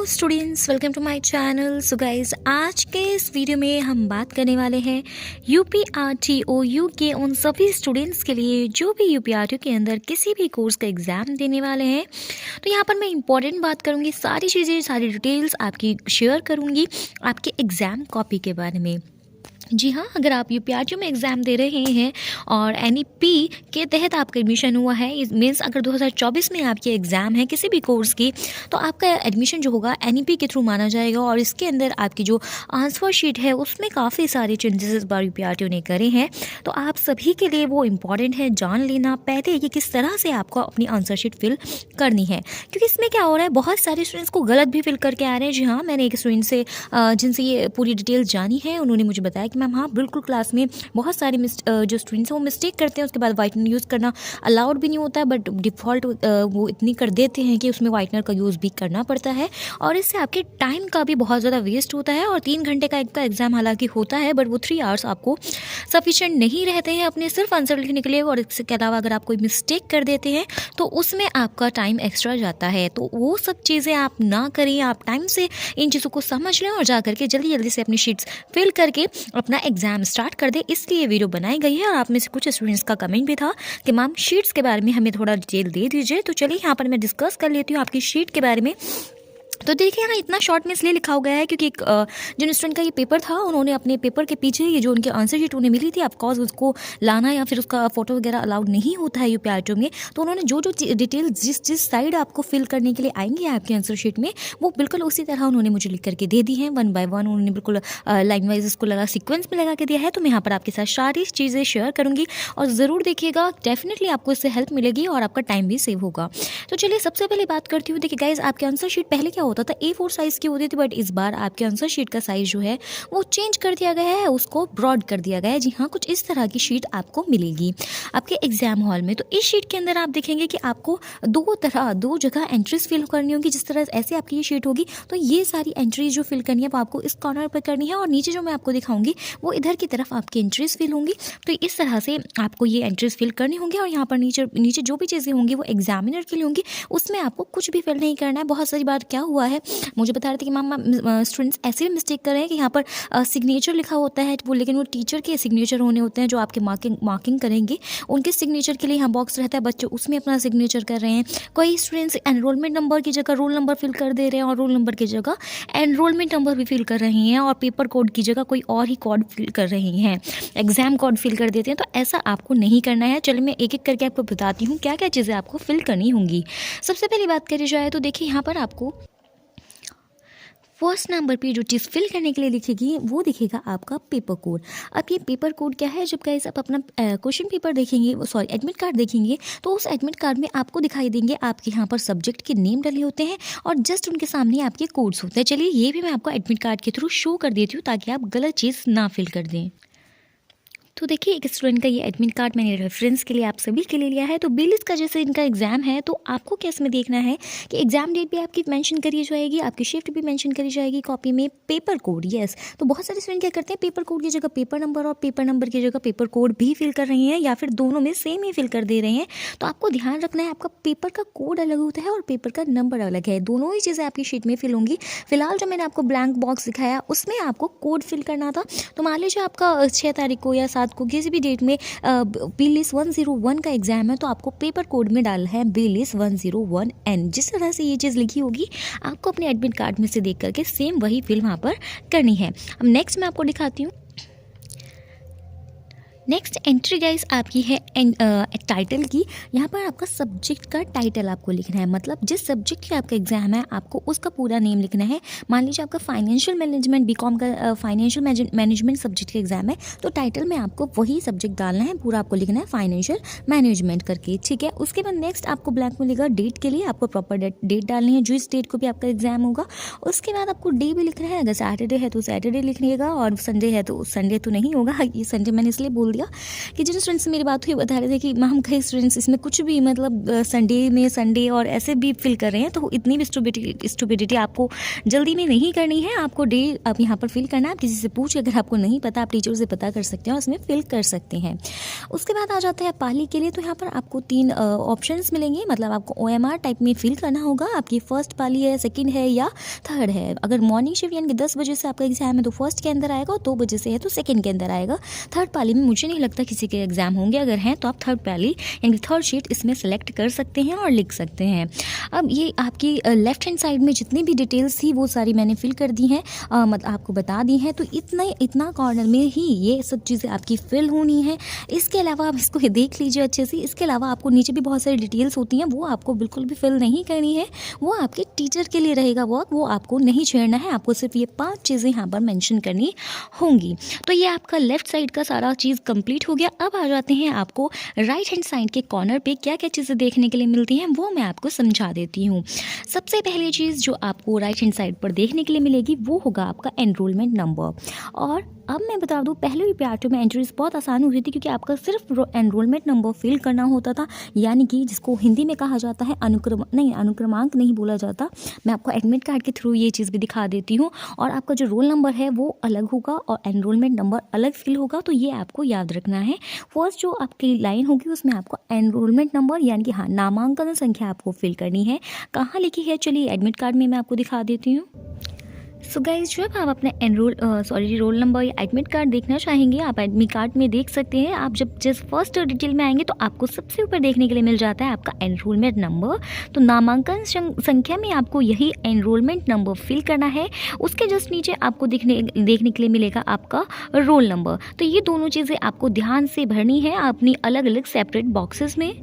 Students, welcome to my channel. So guys, आज के इस वीडियो में हम बात करने वाले हैं यूपीआरटीओ के उन सभी स्टूडेंट्स के लिए जो भी यूपीआरटीओ के अंदर किसी भी कोर्स का एग्ज़ाम देने वाले हैं। तो यहाँ पर मैं इंपॉर्टेंट बात करूँगी, सारी चीज़ें, सारी डिटेल्स आपकी शेयर करूँगी आपके एग्ज़ाम कॉपी के बारे में। जी हाँ, अगर आप यूपीआरटीओ में एग्ज़ाम दे रहे हैं और एनईपी के तहत आपका एडमिशन हुआ है, इस मीन्स अगर 2024 में आपके एग्ज़ाम है किसी भी कोर्स की, तो आपका एडमिशन जो होगा एनईपी के थ्रू माना जाएगा। और इसके अंदर आपकी जो आंसर शीट है उसमें काफ़ी सारे चेंजेस इस बार यूपीआरटीओ ने करे हैं। तो आप सभी के लिए वो इम्पॉर्टेंट है जान लेना पहले कि किस तरह से आपको अपनी आंसर शीट फिल करनी है, क्योंकि इसमें क्या हो रहा है, बहुत सारे स्टूडेंट्स को गलत भी फिल करके आ रहे हैं। जी हाँ, मैंने एक स्टूडेंट से जिनसे ये पूरी डिटेल्स जानी है, उन्होंने मुझे बताया कि मैम हाँ बिल्कुल, क्लास में बहुत सारे जो स्टूडेंट्स हैं वो मिस्टेक करते हैं। उसके बाद वाइटनर यूज़ करना अलाउड भी नहीं होता है, बट डिफ़ॉल्ट वो इतनी कर देते हैं कि उसमें वाइटनर का यूज़ भी करना पड़ता है। और इससे आपके टाइम का भी बहुत ज़्यादा वेस्ट होता है। और 3 घंटे का एक एग्ज़ाम हालांकि होता है, बट वो 3 आवर्स आपको सफिशेंट नहीं रहते हैं अपने सिर्फ आंसर लिखने के लिए। और इसके अलावा अगर आप कोई मिस्टेक कर देते हैं तो उसमें आपका टाइम एक्स्ट्रा जाता है। तो वो सब चीज़ें आप ना करें, आप टाइम से इन चीज़ों को समझ लें और जा करके जल्दी जल्दी से अपनी शीट्स फिल करके अपना एग्ज़ाम स्टार्ट कर दे। इसलिए ये वीडियो बनाई गई है। और आप में से कुछ स्टूडेंट्स का कमेंट भी था कि मैम शीट्स के बारे में हमें थोड़ा डिटेल दे दीजिए। तो चलिए यहाँ पर मैं डिस्कस कर लेती हूँ आपकी शीट के बारे में। तो देखिए, यहाँ इतना शॉर्ट में इसलिए लिखा हो गया है क्योंकि जिन स्टूडेंट का ये पेपर था, उन्होंने अपने पेपर के पीछे ये जो उनकी आंसर शीट उन्हें मिली थी, ऑफकोर्स उसको लाना या फिर उसका फोटो वगैरह अलाउड नहीं होता है यूपीआरटीओ में। तो उन्होंने जो जो डिटेल जिस साइड आपको फिल करने के लिए आएंगे आपके आंसर शीट में, वो बिल्कुल उसी तरह उन्होंने मुझे लिख करके दे दी हैं। 1 बाय 1 उन्होंने बिल्कुल लाइन वाइज इसको लगा, सीक्वेंस में लगा के दिया है। तो मैं यहाँ पर आपके साथ सारी चीज़ें शेयर करूँगी और ज़रूर देखिएगा, डेफिनेटली आपको इससे हेल्प मिलेगी और आपका टाइम भी सेव होगा। तो चलिए सबसे पहले बात करती हूँ। देखिए गाइज, आपके आंसर शीट पहले क्या होता था, A4 साइज़ की होती थी, बट इस बार आपके आंसर शीट का साइज़ जो है वो चेंज कर दिया गया है, उसको ब्रॉड कर दिया गया है। जी हाँ, कुछ इस तरह की शीट आपको मिलेगी आपके एग्जाम हॉल में। तो इस शीट के अंदर आप देखेंगे कि आपको दो जगह एंट्रीज फिल करनी होगी। जिस तरह ऐसे आपकी ये शीट होगी, तो ये सारी एंट्रीज जो फिल करनी है वो आपको इस कॉर्नर पर करनी है, और नीचे जो मैं आपको दिखाऊंगी वो इधर की तरफ आपकी एंट्रीज फिल होंगी। तो इस तरह से आपको ये एंट्रीज फिल करनी होंगी। और यहाँ पर नीचे जो भी चीज़ें होंगी वो एग्जामिनर के लिए होंगी, उसमें आपको कुछ भी फिल नहीं करना है। बहुत सारी बार क्या हुआ है, मुझे बता रहे थे कि मैम स्टूडेंट्स ऐसे भी मिस्टेक कर रहे हैं कि यहाँ पर सिग्नेचर लिखा होता है वो, लेकिन वो टीचर के सिग्नेचर होने होते हैं जो आपके मार्किंग करेंगे, उनके सिग्नेचर के लिए यहाँ बॉक्स रहता है, बच्चे उसमें अपना सिग्नेचर कर रहे हैं। कई स्टूडेंट्स एनरोलमेंट नंबर की जगह रोल नंबर फिल कर दे रहे हैं और रोल नंबर की जगह एनरोलमेंट नंबर भी फिल कर रही हैं, और पेपर कोड की जगह कोई और ही कोड फिल कर रही हैं, एग्जाम कोड फिल कर देते हैं। तो ऐसा आपको नहीं करना है। चलिए मैं एक एक करके आपको बताती हूँ क्या क्या चीज़ें आपको फिल करनी होंगी। सबसे पहली बात करी जाए तो देखिए, यहाँ पर आपको फर्स्ट नंबर पे जो चीज़ फिल करने के लिए लिखेगी वो दिखेगा आपका पेपर कोड। अब ये पेपर कोड क्या है, जब गाइस आप अपना क्वेश्चन पेपर देखेंगे, सॉरी एडमिट कार्ड देखेंगे, तो उस एडमिट कार्ड में आपको दिखाई देंगे आपके यहाँ पर सब्जेक्ट के नेम डले होते हैं और जस्ट उनके सामने आपके कोड्स होते हैं। चलिए ये भी मैं आपको एडमिट कार्ड के थ्रू शो कर देती हूँ ताकि आप गलत चीज़ ना फिल कर दें। तो देखिए, एक स्टूडेंट का ये एडमिट कार्ड मैंने रेफरेंस के लिए आप सभी के लिए लिया है। तो 20 का जैसे इनका एग्जाम है, तो आपको क्या इसमें देखना है कि एग्जाम डेट भी आपकी मेंशन करी जाएगी, आपकी शिफ्ट भी मेंशन करी जाएगी कॉपी में, पेपर कोड। यस, तो बहुत सारे स्टूडेंट क्या करते हैं, पेपर कोड की जगह पेपर नंबर और पेपर नंबर की जगह पेपर कोड भी फिल कर रही हैं, या फिर दोनों में सेम ही फिल कर दे रहे हैं। तो आपको ध्यान रखना है, आपका पेपर का कोड अलग होता है और पेपर का नंबर अलग है, दोनों ही चीज़ें आपकी शीट में फिल होंगी। फिलहाल जो मैंने आपको ब्लैंक बॉक्स दिखाया उसमें आपको कोड फिल करना था। तो मान लीजिए आपका 6 तारीख को या 7 को किसी भी डेट में बीलिस 101 का एग्जाम है, तो आपको पेपर कोड में डालना है बीलिस 101N। जिस तरह से ये चीज़ लिखी होगी आपको अपने एडमिट कार्ड में से देख करके सेम वही फिल वहाँ पर करनी है। अब नेक्स्ट मैं आपको दिखाती हूँ। नेक्स्ट एंट्री गाइस आपकी है टाइटल की। यहाँ पर आपका सब्जेक्ट का टाइटल आपको लिखना है, मतलब जिस सब्जेक्ट का आपका एग्जाम है आपको उसका पूरा नेम लिखना है। मान लीजिए आपका फाइनेंशियल मैनेजमेंट, बीकॉम का फाइनेंशियल मैनेजमेंट सब्जेक्ट का एग्जाम है, तो टाइटल में आपको वही सब्जेक्ट डालना है, पूरा आपको लिखना है फाइनेंशियल मैनेजमेंट करके, ठीक है। उसके बाद नेक्स्ट आपको ब्लैंक मिलेगा डेट के लिए, आपको प्रॉपर डेट डालनी है जिस डेट को भी आपका एग्जाम होगा। उसके बाद आपको डे भी लिखना है, अगर सैटरडे है तो सैटरडे लिखिएगा और संडे है तो संडे तो नहीं होगा, ये संडे मैंने इसलिए बोल दिया कि जिन स्टूडेंट्स से मेरी बात हुई बता रहे थे कि मैम कई स्टूडेंट्स इसमें कुछ भी मतलब संडे और ऐसे भी फिल कर रहे हैं, तो इतनी भी स्टूपिडिटी आपको जल्दी में नहीं करनी है। आपको डे आप यहाँ पर फिल करना है। आप किसी से पूछ, अगर आपको नहीं पता आप टीचर से पता कर सकते हैं और उसमें फिल कर सकते हैं। उसके बाद आ जाता है पाली के लिए। तो यहाँ पर आपको 3 ऑप्शंस मिलेंगे, मतलब आपको OMR टाइप में फिल करना होगा। आपकी फर्स्ट पाली है, सेकंड है या थर्ड है। अगर मॉर्निंग शिफ्ट यानी कि 10 बजे से आपका एग्जाम है तो फर्स्ट के अंदर आएगा, और 2 बजे से है तो सेकंड के अंदर आएगा। थर्ड पाली में मुझे नहीं लगता किसी के एग्जाम होंगे, अगर हैं तो आप थर्ड पाली यानी थर्ड शीट इसमें सेलेक्ट कर सकते हैं और लिख सकते हैं। अब ये आपकी लेफ्ट हैंड साइड में जितनी भी डिटेल्स थी वो सारी मैंने फिल कर दी हैं, मतलब आपको बता दी हैं। तो इतना कॉर्नर में ही ये सब चीज़ें आपकी फिल होनी है। इसके अलावा आप इसको देख लीजिए अच्छे से। इसके अलावा आपको नीचे भी बहुत सारी डिटेल्स होती हैं, वो आपको बिल्कुल भी फिल नहीं करनी है। वो आपके टीचर के लिए रहेगा वर्क, वो आपको नहीं छेड़ना है। आपको सिर्फ ये 5 चीज़ें यहाँ पर मेंशन करनी होंगी। तो ये आपका लेफ्ट साइड का सारा चीज़ कंप्लीट हो गया। अब आ जाते हैं आपको राइट हैंड साइड के कॉर्नर पे क्या क्या चीज़ें देखने के लिए मिलती हैं, वो मैं आपको समझा देती हूँ। सबसे पहली चीज़ जो आपको राइट हैंड साइड पर देखने के लिए मिलेगी वो होगा आपका एनरोलमेंट नंबर। और अब मैं बता दूं, पहले यूपीआरटी में एंट्रीज बहुत आसान हुई थी, क्योंकि आपका सिर्फ एनरोलमेंट नंबर फिल करना होता था, यानी कि जिसको हिंदी में कहा जाता है अनुक्रमांक नहीं बोला जाता। मैं आपको एडमिट कार्ड के थ्रू ये चीज़ भी दिखा देती हूँ। और आपका जो रोल नंबर है वो अलग होगा और एनरोलमेंट नंबर अलग फिल होगा, तो ये आपको याद रखना है। फर्स्ट जो आपकी लाइन होगी उसमें आपको एनरोलमेंट नंबर यानी कि हाँ नामांकन संख्या आपको फिल करनी है। कहाँ लिखी है चलिए एडमिट कार्ड में मैं आपको दिखा देती हूँ। सो गाइज जब आप अपने रोल नंबर या एडमिट कार्ड देखना चाहेंगे, आप एडमिट कार्ड में देख सकते हैं। आप जब फर्स्ट डिटेल में आएंगे तो आपको सबसे ऊपर देखने के लिए मिल जाता है आपका एनरोलमेंट नंबर। तो नामांकन संख्या में आपको यही एनरोलमेंट नंबर फिल करना है। उसके जस्ट नीचे आपको देखने के लिए मिलेगा आपका रोल नंबर। तो ये दोनों चीज़ें आपको ध्यान से भरनी है अपनी अलग अलग सेपरेट बॉक्सेस में।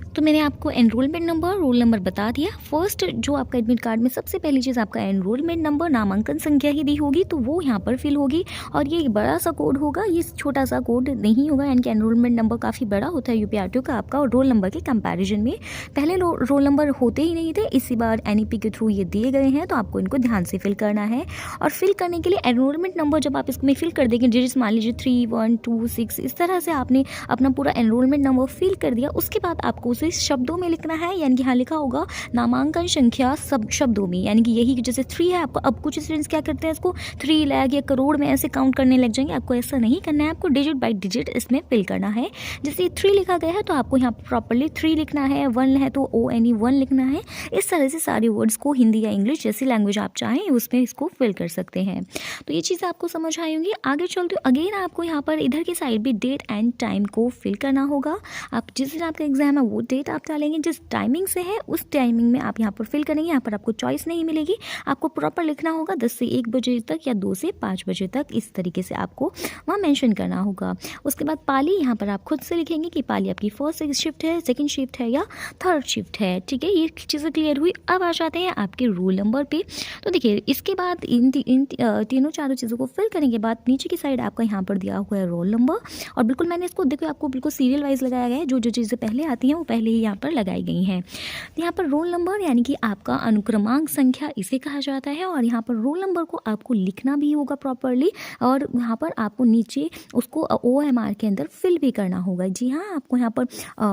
तो मैंने आपको एनरोलमेंट नंबर रोल नंबर बता दिया। फर्स्ट जो आपका एडमिट कार्ड में सबसे पहली चीज़ आपका एनरोलमेंट नंबर नामांकन संख्या ही दी होगी, तो वो यहाँ पर फिल होगी। और ये बड़ा सा कोड होगा, ये छोटा सा कोड नहीं होगा, यानी कि एनरोलमेंट नंबर काफ़ी बड़ा होता है यूपीआरटी का आपका और रोल नंबर के कंपैरिजन में। पहले रोल नंबर होते ही नहीं थे, इसी बार NEP के थ्रू ये दिए गए हैं, तो आपको इनको ध्यान से फिल करना है। और फिल करने के लिए एनरोलमेंट नंबर जब आप इसमें फिल कर देंगे, डिजिट्स मान लीजिए 3, 1, 2, 6, इस तरह से आपने अपना पूरा एनरोलमेंट नंबर फिल कर दिया। उसके बाद आपको उसे शब्दों में लिखना है, यानी कि यहाँ लिखा होगा नामांकन संख्या सब शब्दों में, यानी कि यही जैसे 3 है आपको। अब कुछ स्टूडेंट्स क्या करते हैं, इसको 3 लाख या करोड़ में ऐसे काउंट करने लग जाएंगे। आपको ऐसा नहीं करना है, आपको डिजिट बाय डिजिट इसमें फिल करना है। जैसे 3 लिखा गया है तो आपको यहाँ प्रॉपरली 3 लिखना है, 1 है तो ONE 1 लिखना है। इस तरह से सारे वर्ड्स को हिंदी या इंग्लिश जैसी लैंग्वेज आप चाहें उसमें इसको फिल कर सकते हैं। तो ये चीज़ आपको समझ आई होंगी। आगे चलते अगेन आपको यहाँ पर इधर की साइड भी डेट एंड टाइम को फिल करना होगा। आप जिस दिन आपका एग्जाम है वो डेट आप डालेंगे, जिस टाइमिंग से है उस टाइमिंग में आप यहाँ पर फिल करेंगे। यहाँ पर आपको चॉइस नहीं मिलेगी, आपको प्रॉपर लिखना होगा 10 से 1 बजे तक या 2 से 5 बजे तक, इस तरीके से आपको वहाँ मेंशन करना होगा। उसके बाद पाली यहाँ पर आप खुद से लिखेंगे कि पाली आपकी फर्स्ट शिफ्ट है, सेकंड शिफ्ट है या थर्ड शिफ्ट है। ठीक है, ये चीज़ें क्लियर हुई। अब आ जाते हैं आपके रोल नंबर पे। तो देखिए इसके बाद इन तीनों चारों चीज़ों को फिल करने के बाद नीचे की साइड आपका यहाँ पर दिया हुआ है रोल नंबर। और बिल्कुल मैंने इसको देखो आपको बिल्कुल सीरियल वाइज लगाया गया है, जो चीज़ें पहले आती हैं वो पहले ही यहाँ पर लगाई गई हैं। यहाँ पर रोल नंबर यानी कि आपका अनुक्रमांक संख्या इसे कहा जाता है। और यहाँ पर रोल नंबर को आपको लिखना भी होगा प्रॉपरली, और यहाँ पर आपको नीचे उसको OMR के अंदर फिल भी करना होगा। जी हाँ, आपको यहाँ पर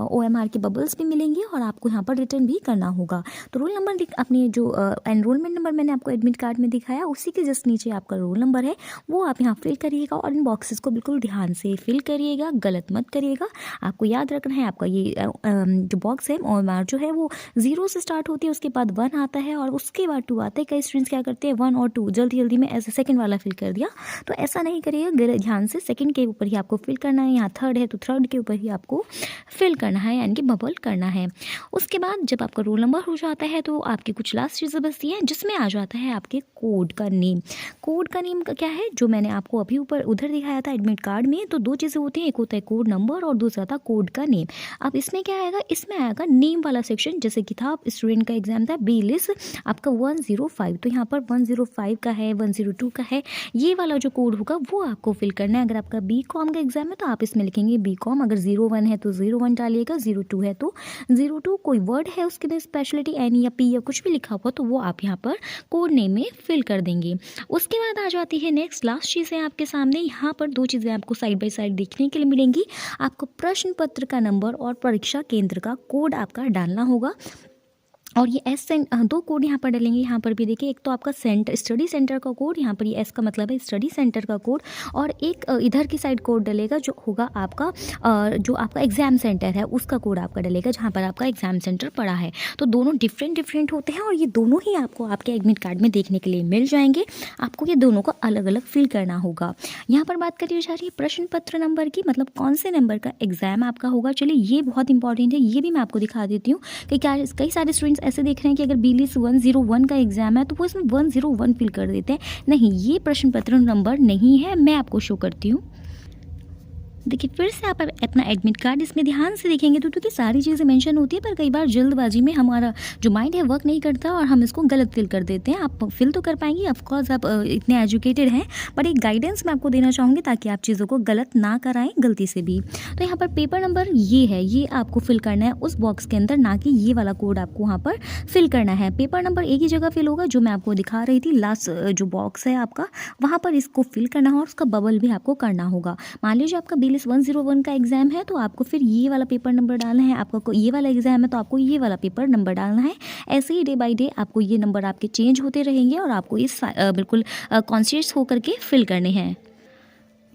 OMR के बबल्स भी मिलेंगे और आपको यहाँ पर रिटर्न भी करना होगा। तो रोल नंबर अपने जो एनरोलमेंट नंबर मैंने आपको एडमिट कार्ड में दिखाया उसी के जस्ट नीचे आपका रोल नंबर है, वो आप यहाँ फिल करिएगा। और इन बॉक्सेस को बिल्कुल ध्यान से फिल करिएगा, गलत मत करिएगा। आपको याद रखना है आपका ये जो बॉक्स है OMR जो है वो 0 से स्टार्ट होती है, उसके बाद 1 आता है और उसके बाद 2 आता है। कई स्टूडेंट्स क्या करते हैं 1 और 2 जल्दी में ऐसे सेकंड वाला फिल कर दिया, तो ऐसा नहीं करिएगा। ध्यान से सेकंड के ऊपर ही आपको फिल करना है। यहाँ थर्ड है तो थर्ड के ऊपर ही आपको फिल करना है, यानी कि बबल करना है। उसके बाद जब आपका रोल नंबर हो जाता है तो आपकी कुछ लास्ट चीज़ें बचती हैं, जिसमें आ जाता है आपके कोड का नेम। कोड का नेम का क्या है, जो मैंने आपको अभी ऊपर उधर दिखाया था एडमिट कार्ड में, तो 2 चीज़ें होती हैं, एक होता है कोड नंबर और दूसरा था कोड का नेम। अब इसमें क्या आएगा, इसमें आएगा नेम वाला सेक्शन, जैसे कि था स्टूडेंट का एग्जाम था बी लिस्ट आपका 105, तो यहाँ पर 105 का है, 102 का है, ये वाला जो कोड होगा वो आपको फिल करना है। अगर आपका बी कॉम का एग्जाम है तो आप इसमें लिखेंगे बी कॉम, अगर 01 है तो 01 डालिएगा, 02 है तो 02, कोई वर्ड है उसके लिए स्पेशलिटी एन या पी या कुछ भी लिखा हुआ तो वो आप यहाँ पर कोड नेम में फिल कर देंगे। उसके बाद आ जाती है नेक्स्ट लास्ट चीज़ है आपके सामने, यहाँ पर दो चीज़ें आपको साइड बाय साइड देखने के लिए मिलेंगी। आपको प्रश्न पत्र का नंबर और परीक्षा केंद्र का कोड आपका डालना होगा, और ये एस दो कोड यहाँ पर डालेंगे। यहाँ पर भी देखिए, एक तो आपका स्टडी सेंटर का कोड, यहाँ पर ये एस का मतलब है स्टडी सेंटर का कोड, और एक इधर की साइड कोड डलेगा जो होगा आपका जो आपका एग्ज़ाम सेंटर है उसका कोड आपका डलेगा, जहाँ पर आपका एग्ज़ाम सेंटर पड़ा है। तो दोनों डिफरेंट होते हैं और ये दोनों ही आपको आपके एडमिट कार्ड में देखने के लिए मिल जाएंगे। आपको ये दोनों को अलग अलग फिल करना होगा। यहाँ पर बात करी जा रही है प्रश्न पत्र नंबर की, मतलब कौन से नंबर का एग्ज़ाम आपका होगा। चलिए ये बहुत इंपॉर्टेंट है, ये भी मैं आपको दिखा देती हूँ कि क्या कई सारे स्टूडेंट्स ऐसे देख रहे हैं कि अगर बी लिस्ट 101 का एग्जाम है तो वो इसमें 101 फिल कर देते हैं। नहीं, ये प्रश्न पत्र नंबर नहीं है, मैं आपको शो करती हूँ। देखिए फिर से आप अपना एडमिट कार्ड इसमें ध्यान से देखेंगे तो क्योंकि सारी चीज़ें मेंशन होती है, पर कई बार जल्दबाजी में हमारा जो माइंड है वर्क नहीं करता और हम इसको गलत फिल कर देते हैं। आप फिल तो कर पाएंगे, ऑफकोर्स आप इतने एजुकेटेड हैं, पर एक गाइडेंस मैं आपको देना चाहूँगी ताकि आप चीज़ों को गलत ना कराएं गलती से भी। तो यहाँ पर पेपर नंबर ये है, ये आपको फिल करना है उस बॉक्स के अंदर, ना कि ये वाला कोड आपको वहाँ पर फिल करना है। पेपर नंबर एक ही जगह फिल होगा जो मैं आपको दिखा रही थी, लास्ट जो बॉक्स है आपका वहाँ पर इसको फिल करना है और उसका बबल भी आपको करना होगा। मान लीजिए आपका बी लिस्ट 101 का एग्जाम है तो आपको फिर ये वाला पेपर नंबर डालना है, आपका ये वाला एग्जाम है तो आपको ये वाला पेपर नंबर डालना है। ऐसे ही डे बाय डे आपको ये नंबर आपके चेंज होते रहेंगे और आपको इस बिल्कुल कॉन्शियस होकर के फिल करने हैं।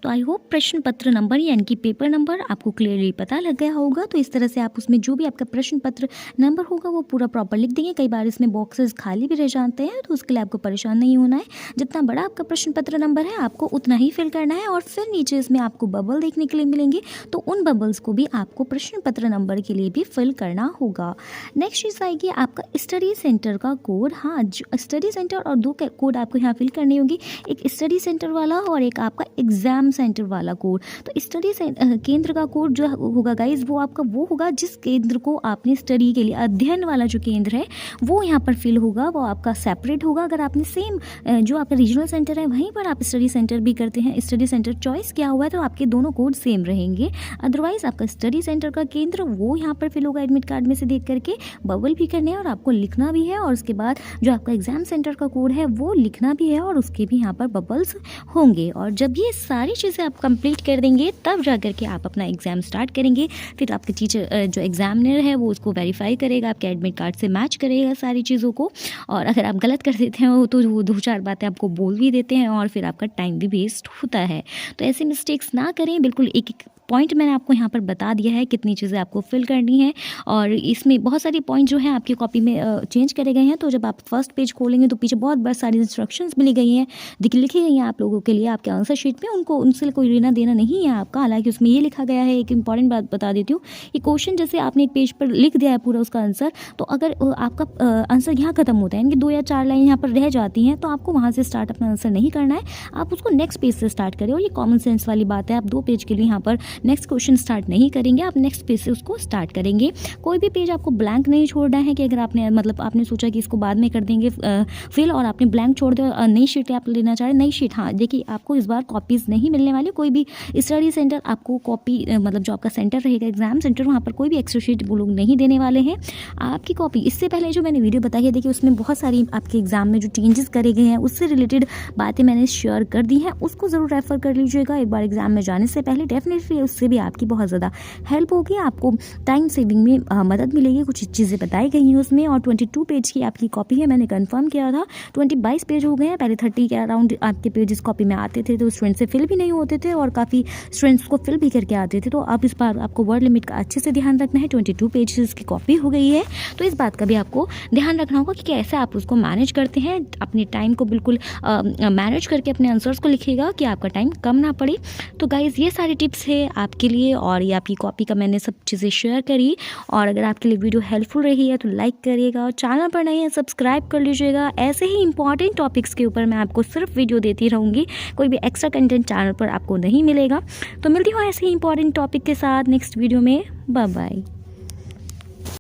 तो आई होप प्रश्न पत्र नंबर यानी कि पेपर नंबर आपको क्लियरली पता लग गया होगा। तो इस तरह से आप उसमें जो भी आपका प्रश्न पत्र नंबर होगा वो पूरा प्रॉपर लिख देंगे। कई बार इसमें बॉक्सेस खाली भी रह जाते हैं तो उसके लिए आपको परेशान नहीं होना है। जितना बड़ा आपका प्रश्न पत्र नंबर है आपको उतना ही फिल करना है, और फिर नीचे इसमें आपको बबल देखने के लिए मिलेंगे तो उन बबल्स को भी आपको प्रश्न पत्र नंबर के लिए भी फिल करना होगा। नेक्स्ट चीज़ आएगी आपका स्टडी सेंटर का कोड। हाँ, स्टडी सेंटर और दो कोड आपको यहाँ फिल करने होंगे, एक स्टडी सेंटर वाला और एक आपका एग्जाम सेंटर वाला कोड। तो स्टडी केंद्र का कोड जो होगा गाइज वो आपका वो होगा जिस केंद्र को आपने स्टडी के लिए, अध्ययन वाला जो केंद्र है वो यहाँ पर फिल होगा, वो आपका सेपरेट होगा। अगर आपने सेम जो आपका रीजनल सेंटर है वहीं पर आप स्टडी सेंटर भी करते हैं, स्टडी सेंटर चॉइस किया हुआ है तो आपके दोनों कोड सेम रहेंगे। अदरवाइज आपका स्टडी सेंटर का केंद्र वो यहाँ पर फिल होगा एडमिट कार्ड में से देख करके, बबल भी करने हैं और आपको लिखना भी है, और उसके बाद जो आपका एग्जाम सेंटर का कोड है वो लिखना भी है और उसके भी यहाँ पर बबल्स होंगे। और जब ये सारी चीज़ें आप कंप्लीट कर देंगे तब जा कर के आप अपना एग्ज़ाम स्टार्ट करेंगे। फिर आपके टीचर जो एग्जामिनर है वो उसको वेरीफाई करेगा, आपके एडमिट कार्ड से मैच करेगा सारी चीज़ों को, और अगर आप गलत कर देते हैं तो वो दो चार बातें आपको बोल भी देते हैं और फिर आपका टाइम भी वेस्ट होता है। तो ऐसे मिस्टेक्स ना करें, बिल्कुल एक एक पॉइंट मैंने आपको यहाँ पर बता दिया है कितनी चीज़ें आपको फिल करनी है, और इसमें बहुत सारी पॉइंट जो है आपकी कॉपी में चेंज करे गए हैं। तो जब आप फर्स्ट पेज खोलेंगे तो पीछे बहुत सारी इंस्ट्रक्शंस मिली गई हैं, लिखी गई हैं आप लोगों के लिए आपके आंसर शीट में, उनको उनसे कोई लेना देना नहीं है आपका। हालांकि उसमें ये लिखा गया है, एक इंपॉर्टेंट बात बता देती हूँ, ये क्वेश्चन जैसे आपने एक पेज पर लिख दिया है पूरा उसका आंसर, तो अगर आपका आंसर यहाँ खत्म होता है यानी कि 2 या 4 लाइन यहाँ पर रह जाती हैं तो आपको वहाँ से स्टार्ट अपना आंसर नहीं करना है, आप उसको नेक्स्ट पेज से स्टार्ट करें। और ये कॉमन सेंस वाली बात है, आप 2 पेज के लिए यहाँ पर नेक्स्ट क्वेश्चन स्टार्ट नहीं करेंगे, आप नेक्स्ट पेज से उसको स्टार्ट करेंगे। कोई भी पेज आपको ब्लैंक नहीं छोड़ना है कि अगर आपने मतलब आपने सोचा कि इसको बाद में कर देंगे फिल और आपने ब्लैंक छोड़ दिया, नई शीट आप लेना चाह रहे नई शीट। हाँ देखिए, आपको इस बार कॉपीज़ नहीं मिलने वाली, कोई भी स्टडी सेंटर आपको कॉपी मतलब जो आपका सेंटर रहेगा एग्जाम सेंटर वहाँ पर कोई भी एक्स्ट्रा शीट वो लोग नहीं देने वाले हैं आपकी कॉपी। इससे पहले जो मैंने वीडियो बताई है देखिए उसमें बहुत सारी आपके एग्जाम में जो चेंजेस करे गए हैं उससे रिलेटेड बातें मैंने शेयर कर दी हैं, उसको ज़रूर रेफर कर लीजिएगा एक बार एग्जाम में जाने से पहले। डेफिनेटली उससे भी आपकी बहुत ज़्यादा हेल्प होगी, आपको टाइम सेविंग में मदद मिलेगी। कुछ चीज़ें बताई गई हैं उसमें, और 22 पेज की आपकी कॉपी है, मैंने कंफर्म किया था। 22 पेज हो गए हैं, पहले 30 के अराउंड आपके पेजेस कॉपी में आते थे तो स्टूडेंट से फिल भी नहीं होते थे और काफ़ी स्टूडेंट्स को फिल भी करके आते थे। तो अब इस बार आपको वर्ड लिमिट का अच्छे से ध्यान रखना है, 22 पेजेस की कॉपी हो गई है तो इस बात का भी आपको ध्यान रखना होगा कि कैसे आप उसको मैनेज करते हैं। अपने टाइम को बिल्कुल मैनेज करके अपने आंसर्स को लिखिएगा कि आपका टाइम कम ना पड़े। तो गाइज़ ये सारी टिप्स है आपके लिए, और ये आपकी कॉपी का मैंने सब चीज़ें शेयर करी। और अगर आपके लिए वीडियो हेल्पफुल रही है तो लाइक करिएगा, और चैनल पर नहीं है सब्सक्राइब कर लीजिएगा। ऐसे ही इंपॉर्टेंट टॉपिक्स के ऊपर मैं आपको सिर्फ वीडियो देती रहूँगी, कोई भी एक्स्ट्रा कंटेंट चैनल पर आपको नहीं मिलेगा। तो मिलती हूँ ऐसे ही इंपॉर्टेंट टॉपिक के साथ नेक्स्ट वीडियो में। Bye bye.